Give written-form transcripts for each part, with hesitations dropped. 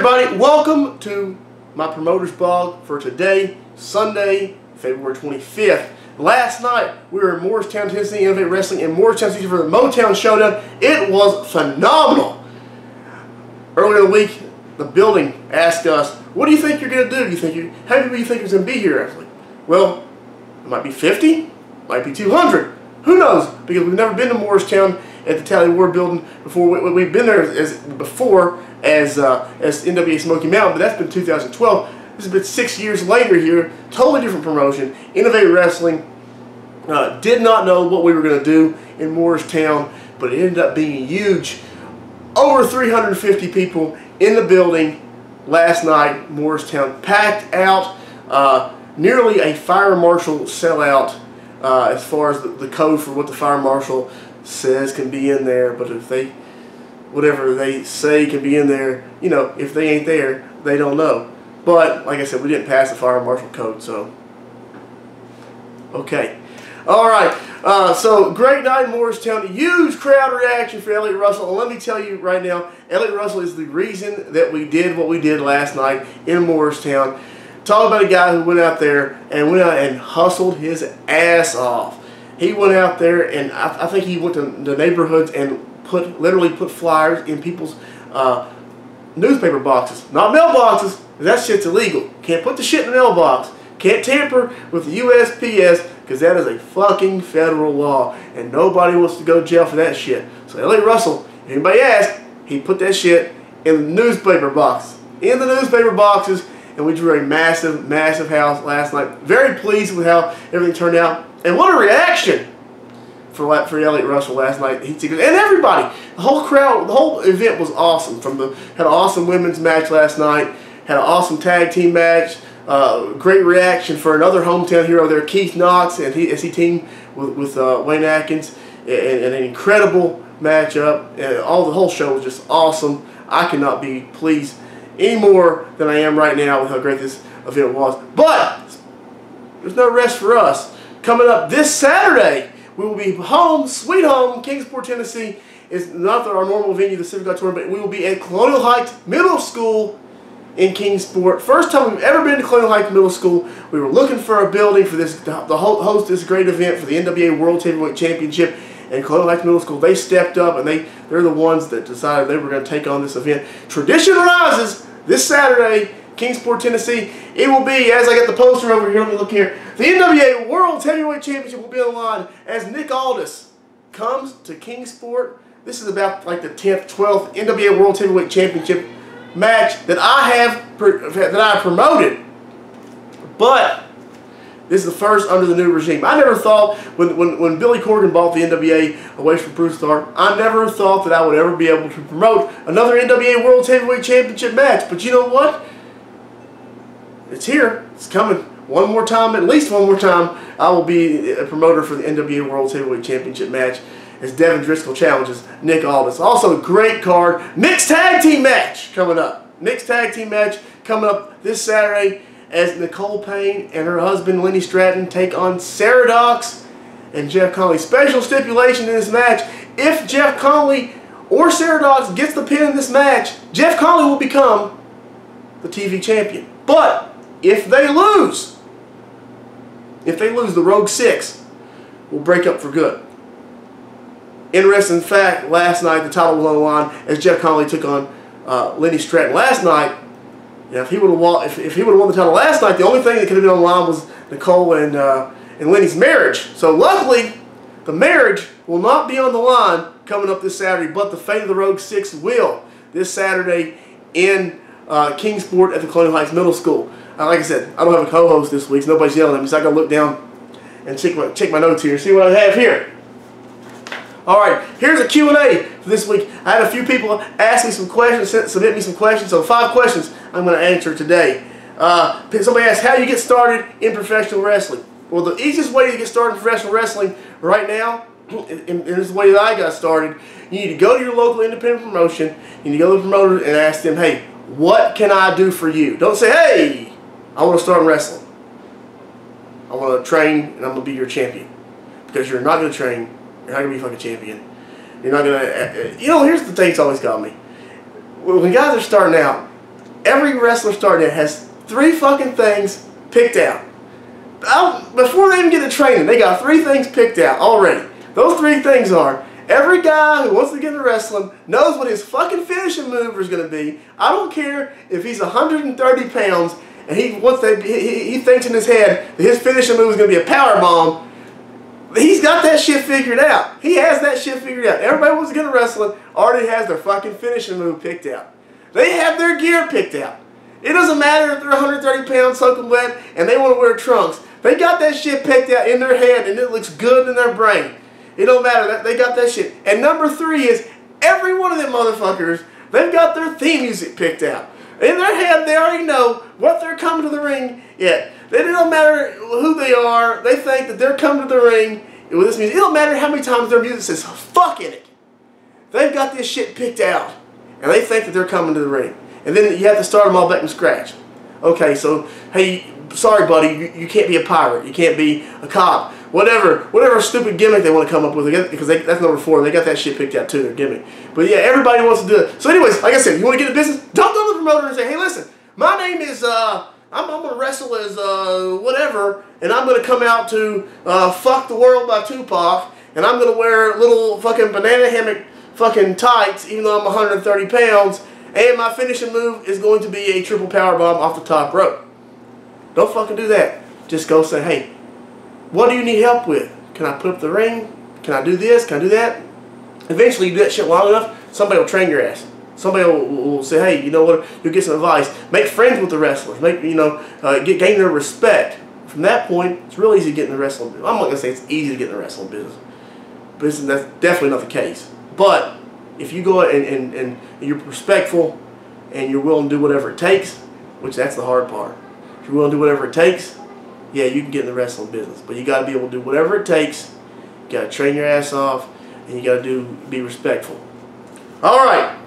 everybody, welcome to my promoter's blog for today, Sunday, February 25th. Last night, we were in Morristown, Tennessee, Innovate Wrestling in Morristown, Tennessee for the Motown Showdown. It was phenomenal. Earlier in the week, the building asked us, what do you think you're going to do? How many people do you think is going to be here? I was like, well, it might be 50, it might be 200. Who knows? Because we've never been to Morristown at the Tally War building before. We've been there before as NWA Smoky Mountain, but that's been 2012. This has been 6 years later here. Totally different promotion. Innovate Wrestling did not know what we were going to do in Morristown, but it ended up being huge. Over 350 people in the building last night. Morristown packed out. Nearly a fire marshal sellout as far as the code for what the fire marshal says can be in there. But if they, whatever they say can be in there, you know, if they ain't there, they don't know. But like I said, we didn't pass the fire marshal code, so okay. All right, so great night in Morristown. Huge crowd reaction for Elliott Russell. And let me tell you right now, Elliott Russell is the reason that we did what we did last night in Morristown. Talk about a guy who went out there and hustled his ass off. He went out there and I think he went to the neighborhoods and literally put flyers in people's newspaper boxes, not mailboxes. That shit's illegal. Can't put the shit in the mailbox. Can't tamper with the USPS because that is a fucking federal law and nobody wants to go to jail for that shit. So Elliott Russell, if anybody asks, he put that shit in the newspaper boxes. In the newspaper boxes, and we drew a massive, massive house last night. Very pleased with how everything turned out. And what a reaction for Elliott Russell last night. And everybody, the whole crowd, the whole event was awesome. Had an awesome women's match last night. Had an awesome tag team match. Great reaction for another hometown hero there, Keith Knox, and he teamed with Wayne Atkins. And an incredible matchup. And the whole show was just awesome. I could not be pleased any more than I am right now with how great this event was. But there's no rest for us. Coming up this Saturday, we will be home, sweet home, Kingsport, Tennessee. It's not our normal venue, the Civic Auditorium, but we will be at Colonial Heights Middle School in Kingsport. First time we've ever been to Colonial Heights Middle School. We were looking for a building for this, to host this great event for the NWA World Heavyweight Championship. And Colonial Heights Middle School, they stepped up and they're the ones that decided they were going to take on this event. Tradition rises this Saturday, Kingsport, Tennessee. It will be, as I get the poster over here, let me look here, the NWA World Heavyweight Championship will be on the line as Nick Aldis comes to Kingsport. This is about like the 10th, 12th NWA World Heavyweight Championship match that I promoted. But this is the first under the new regime. I never thought, when Billy Corgan bought the NWA away from Bruce Starr, I never thought that I would ever be able to promote another NWA World Heavyweight Championship match. But you know what? It's here. It's coming. One more time, at least one more time, I will be a promoter for the NWA World Heavyweight Championship match as Devin Driscoll challenges Nick Aldis. Also, a great card. Mixed tag team match coming up. Mixed tag team match coming up this Saturday as Nicole Payne and her husband Lenny Stratton take on Sarah Dox and Jeff Conley. Special stipulation in this match: if Jeff Conley or Sarah Dox gets the pin in this match, Jeff Conley will become the TV champion. But if they lose, the Rogue Six will break up for good. Interesting fact: last night the title was on the line as Jeff Conley took on Lenny Stratton. Last night, yeah, if he would have won the title last night, the only thing that could have been on the line was Nicole and Lenny's marriage. So luckily, the marriage will not be on the line coming up this Saturday, but the fate of the Rogue Six will this Saturday in Kingsport at the Colonial Heights Middle School. Like I said, I don't have a co-host this week, so nobody's yelling at me, so I got to look down and check my notes here, see what I have here. All right, here's a Q&A for this week. I had a few people ask me some questions, submit me some questions, so 5 questions I'm going to answer today. Somebody asked, how do you get started in professional wrestling? Well, the easiest way to get started in professional wrestling right now, and this is the way that I got started, you need to go to your local independent promotion, you need to go to the promoter and ask them, hey, what can I do for you? Don't say, hey, I want to start in wrestling. I want to train and I'm going to be your champion. Because you're not going to train. You're not going to be a fucking champion. You're not going to... You know, here's the thing that's always got me. When guys are starting out, every wrestler starting has 3 fucking things picked out. Before they even get to training, they got 3 things picked out already. Those 3 things are, every guy who wants to get into wrestling knows what his fucking finishing move is going to be. I don't care if he's 130 pounds and he thinks in his head that his finishing move is going to be a power bomb. He's got that shit figured out. He has that shit figured out. Everybody who wants to get into wrestling already has their fucking finishing move picked out. They have their gear picked out. It doesn't matter if they're 130 pounds soaking wet and they want to wear trunks. They got that shit picked out in their head and it looks good in their brain. It don't matter. They got that shit. And number 3 is every one of them motherfuckers, they've got their theme music picked out. In their head, they already know what they're coming to the ring at. It don't matter who they are. They think that they're coming to the ring with this music. It don't matter how many times their music says fuck in it. They've got this shit picked out. And they think that they're coming to the ring. And then you have to start them all back from scratch. Okay, so, hey, sorry buddy, you can't be a pirate. You can't be a cop. Whatever stupid gimmick they want to come up with, because that's number 4. They got that shit picked out too, their gimmick. But yeah, everybody wants to do it. So anyways, like I said, you want to get in business, don't go to the promoter and say, hey listen, my name is, I'm going to wrestle as whatever, and I'm going to come out to Fuck the World by Tupac, and I'm going to wear little fucking banana hammock fucking tights, even though I'm 130 pounds, and my finishing move is going to be a triple power bomb off the top rope. Don't fucking do that. Just go say, hey, what do you need help with? Can I put up the ring? Can I do this? Can I do that? Eventually, you do that shit long enough, somebody will train your ass. Somebody will say, hey, you know what? You'll get some advice. Make friends with the wrestlers. Gain their respect. From that point, it's real easy to get in the wrestling business. I'm not going to say it's easy to get in the wrestling business. That's definitely not the case. But if you go and you're respectful and you're willing to do whatever it takes, which that's the hard part. If you're willing to do whatever it takes, yeah, you can get in the wrestling business. But you got to be able to do whatever it takes. You got to train your ass off, and you got to be respectful. All right.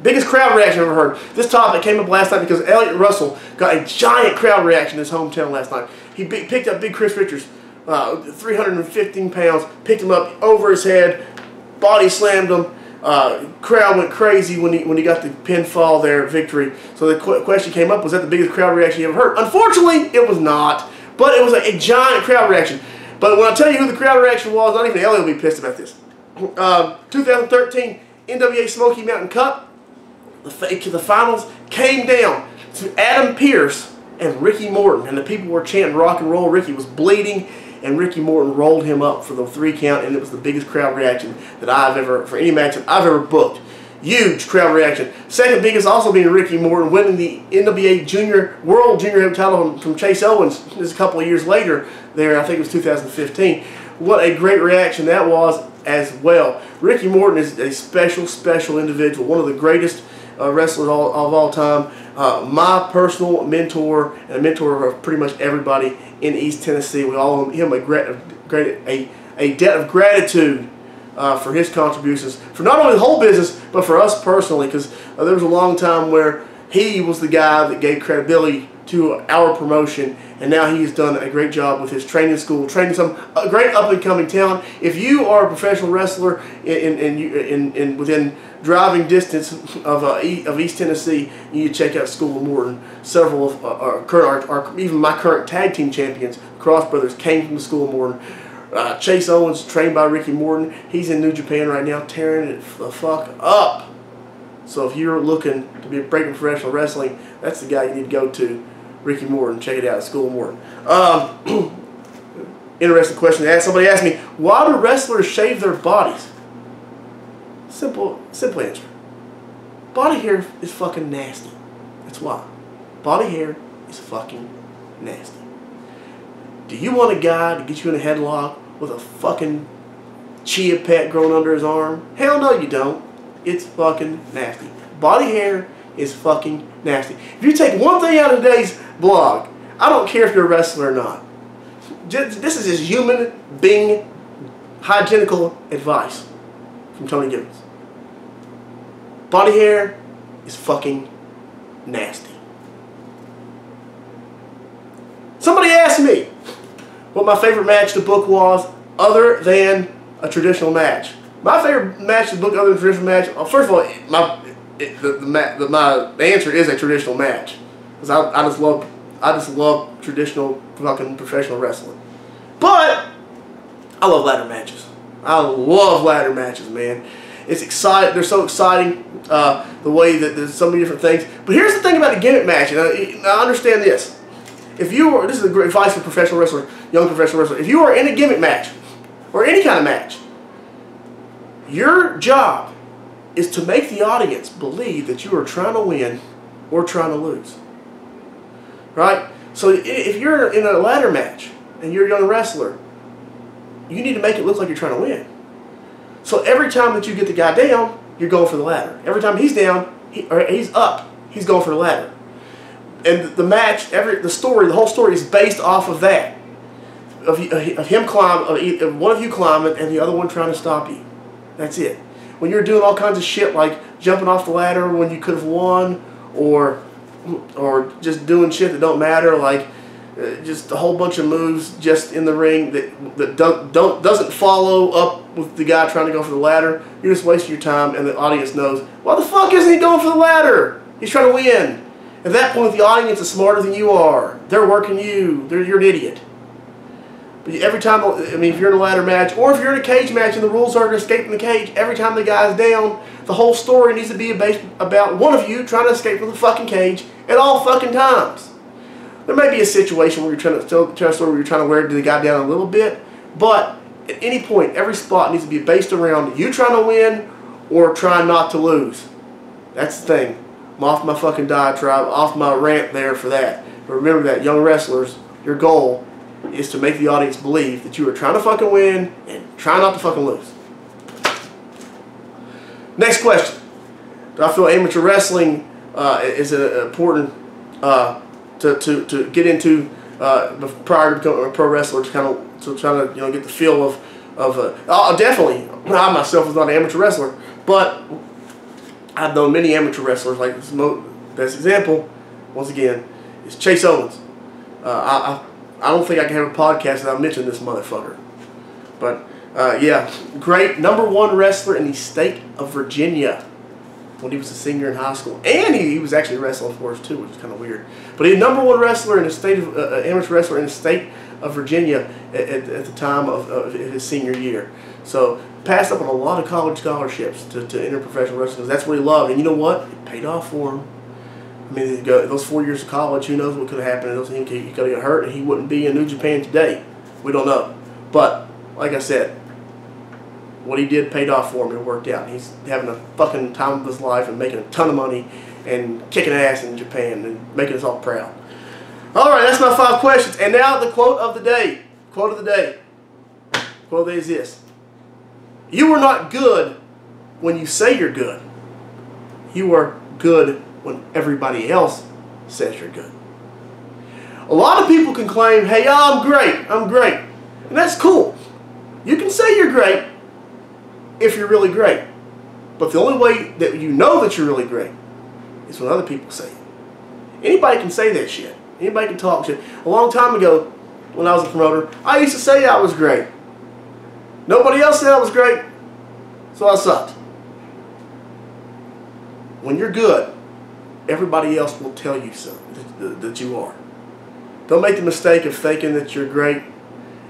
Biggest crowd reaction I've ever heard. This topic came up last night because Elliott Russell got a giant crowd reaction in his hometown last night. He picked up Big Chris Richards, 315 pounds, picked him up over his head, body slammed him. Crowd went crazy when he got the pinfall there, victory. So the question came up, was that the biggest crowd reaction you ever heard? Unfortunately, it was not. But it was a giant crowd reaction. But when I tell you who the crowd reaction was, not even Elliott will be pissed about this. 2013 NWA Smoky Mountain Cup. The finals came down to Adam Pearce and Ricky Morton. And the people were chanting rock and roll. Ricky was bleeding. And Ricky Morton rolled him up for the 3 count. And it was the biggest crowd reaction that I've ever, for any match that I've ever booked. Huge crowd reaction. Second biggest also being Ricky Morton winning the NWA World Junior title from Chase Owens just a couple of years later there. I think it was 2015. What a great reaction that was as well. Ricky Morton is a special individual. One of the greatest wrestlers of all time. My personal mentor and a mentor of pretty much everybody in East Tennessee. We all owe him a debt of gratitude for his contributions, for not only the whole business, but for us personally, because there was a long time where he was the guy that gave credibility to our promotion, and now he has done a great job with his training school, training some great up-and-coming talent. If you are a professional wrestler within driving distance of East Tennessee, you need to check out School of Morton. Several of even my current tag team champions, Cross Brothers, came from the School of Morton. Chase Owens, trained by Ricky Morton. He's in New Japan right now, tearing it the fuck up. So if you're looking to be breaking professional wrestling, that's the guy you need to go to, Ricky Morton. Check it out, School of Morton. Interesting question to ask. Somebody asked me, why do wrestlers shave their bodies? Simple answer. Body hair is fucking nasty. That's why. Body hair is fucking nasty. Do you want a guy to get you in a headlock with a fucking chia pet growing under his arm? Hell no you don't. It's fucking nasty. Body hair is fucking nasty. If you take one thing out of today's blog, I don't care if you're a wrestler or not. This is just human being hygienical advice from Tony Gibbons. Body hair is fucking nasty. Somebody asked me what my favorite match to book was other than a traditional match. My favorite match to book other than a traditional match, first of all, my answer is a traditional match, because I just love traditional fucking professional wrestling. But I love ladder matches. I love ladder matches, man. It's exciting. They're so exciting. The way that there's so many different things. But here's the thing about a gimmick match. And I understand this. If you are, this is a great advice for professional wrestlers, young professional wrestlers. If you are in a gimmick match or any kind of match, your job is to make the audience believe that you are trying to win or trying to lose. Right? So if you're in a ladder match and you're a young wrestler, you need to make it look like you're trying to win. So every time that you get the guy down, you're going for the ladder. Every time he's down, he's up, he's going for the ladder. And the match, the whole story is based off of that. Of him climbing, one of you climbing and the other one trying to stop you. That's it. When you're doing all kinds of shit like jumping off the ladder when you could have won, or just doing shit that don't matter, like just a whole bunch of moves just in the ring that doesn't follow up with the guy trying to go for the ladder, you're just wasting your time, and the audience knows, why the fuck isn't he going for the ladder? He's trying to win. At that point, the audience is smarter than you are. They're working you. You're an idiot. But every time, I mean, if you're in a ladder match, or if you're in a cage match and the rules are to escape from the cage, every time the guy's down, the whole story needs to be based about one of you trying to escape from the fucking cage at all fucking times. There may be a situation where you're trying to tell a story where you're trying to wear the guy down a little bit, but at any point, every spot needs to be based around you trying to win or trying not to lose. That's the thing. I'm off my fucking diatribe, off my rant there for that. But remember that, young wrestlers, your goal is to make the audience believe that you are trying to fucking win and try not to fucking lose. Next question. Do I feel amateur wrestling is important to get into prior to becoming a pro wrestler, to try to get the feel of definitely, I myself was not an amateur wrestler, but I've known many amateur wrestlers. Like this best example, once again, is Chase Owens. I don't think I can have a podcast without mentioning this motherfucker. But yeah, great #1 wrestler in the state of Virginia when he was a senior in high school, and he was actually wrestling for us too, which is kind of weird. But he was #1 wrestler in the state of amateur wrestler in the state of Virginia at the time of his senior year. So passed up on a lot of college scholarships to enter professional wrestling because that's what he loved, and you know what? It paid off for him. I mean, those 4 years of college, who knows what could have happened? He could have got hurt, and he wouldn't be in New Japan today. We don't know. But like I said, what he did paid off for him. It worked out. He's having a fucking time of his life and making a ton of money and kicking ass in Japan and making us all proud. All right, that's my 5 questions. And now the quote of the day. Quote of the day. Quote of the day is this: you are not good when you say you're good. You are good when everybody else says you're good. A lot of people can claim, hey, I'm great, I'm great. And that's cool. You can say you're great if you're really great. But the only way that you know that you're really great is when other people say it. Anybody can say that shit. Anybody can talk shit. A long time ago, when I was a promoter, I used to say I was great. Nobody else said I was great, so I sucked. When you're good, everybody else will tell you so, that you are. Don't make the mistake of thinking that you're great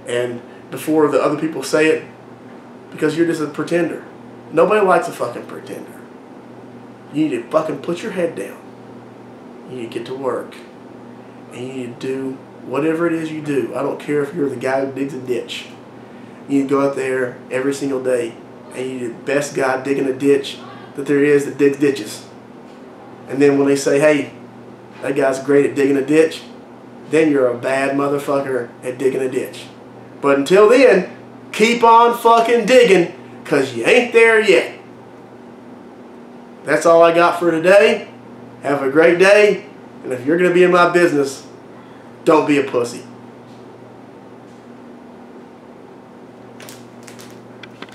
and before the other people say it, because you're just a pretender. Nobody likes a fucking pretender. You need to fucking put your head down. You need to get to work. And you need to do whatever it is you do. I don't care if you're the guy who digs a ditch. You need to go out there every single day and you're the best guy digging a ditch that there is that digs ditches. And then when they say, hey, that guy's great at digging a ditch, then you're a bad motherfucker at digging a ditch. But until then, keep on fucking digging, because you ain't there yet. That's all I got for today. Have a great day. And if you're going to be in my business, don't be a pussy.